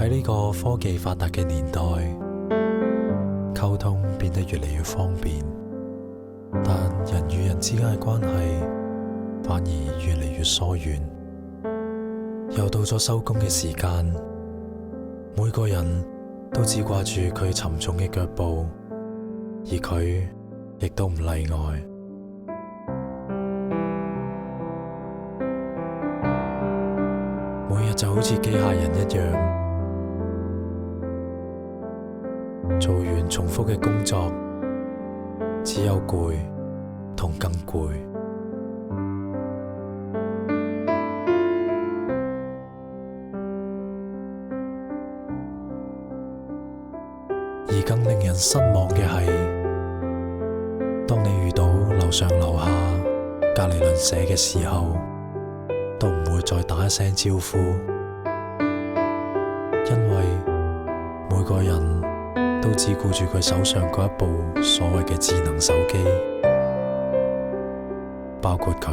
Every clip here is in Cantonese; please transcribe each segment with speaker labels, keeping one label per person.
Speaker 1: 喺呢個科技發達嘅年代，溝通變得越嚟越方便，但人與人之間嘅關係反而越嚟越疏遠。又到咗收工嘅時間，每個人都只掛住佢沉重嘅腳步，而佢亦都唔例外。每日就好似機械人一樣，做完重複嘅工作，只有攰同更攰。而更令人失望嘅係，當你遇到樓上樓下、隔離鄰舍嘅時候，都唔會再打一聲招呼，因為每個人都只顧住佢手上嗰一部所謂嘅智能手機，包括佢。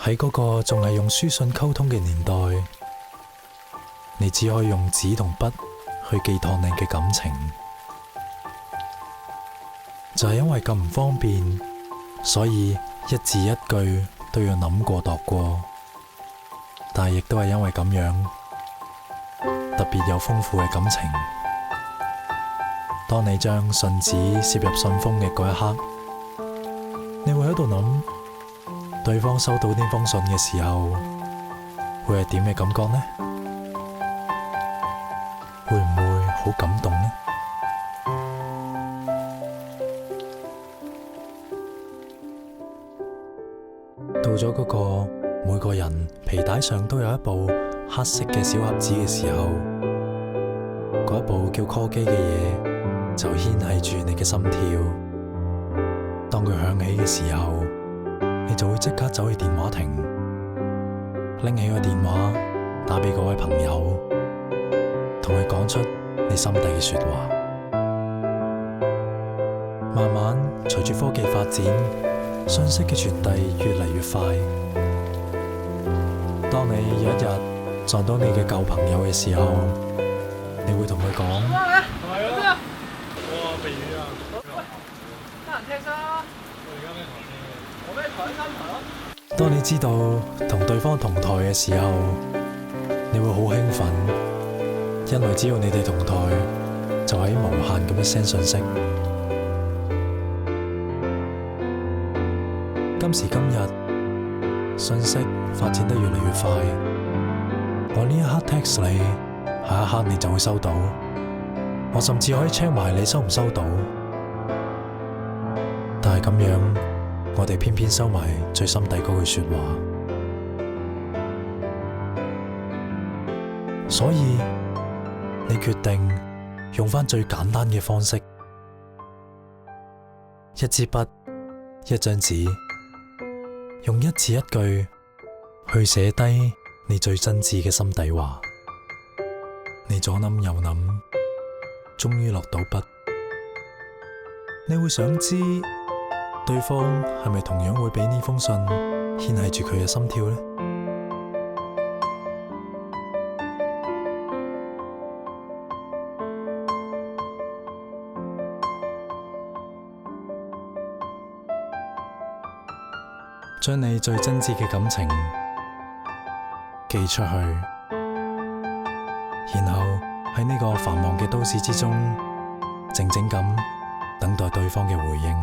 Speaker 1: 喺嗰個仲係用書信溝通嘅年代，你只可以用紙同筆去寄託你嘅感情。就係因為咁唔方便，所以一字一句都要諗過度過。但係亦都係因為咁樣，特別有豐富嘅感情。當你將信紙攝入信封嘅嗰一刻，你會喺度諗，對方收到呢封信嘅時候，會係點嘅感覺呢？會唔會好感動呢？到咗嗰個每個人皮帶上都有一部黑色嘅小盒子嘅時候，嗰一部叫 call 機嘅嘢就牽繫住你嘅心跳。當佢響起嘅時候，你就會即刻走去電話亭，拎起個電話打俾嗰位朋友，同佢講出你心底嘅說話。慢慢隨住科技發展，信息嘅傳遞越嚟越快。當你有一日撞到你嘅舊朋友嘅時候，你會同佢講：
Speaker 2: 係啊！哇，避雨啊！得閒聽啦！我而家咩台？我咩台？三台咯。
Speaker 1: 當你知道同對方同台嘅時候，你會好興奮，因為只要你哋同台，就可以無限咁樣 send 信息。今時今日，信息發展得越嚟越快，我呢一刻 text 你，下一刻你就會收到。我甚至可以 check 埋你收唔收到，但係咁樣，我哋偏偏收埋最心底嗰句說話。所以你決定用返最簡單嘅方式，一支筆，一張紙，用一字一句去寫低你最真摯嘅心底話。你左諗右諗，終於落到筆。你會想知對方係咪同樣會俾呢封信牽繫住佢嘅心跳呢？將你最真摯嘅感情寄出去，然後喺呢個繁忙嘅都市之中，靜靜咁等待對方嘅回應。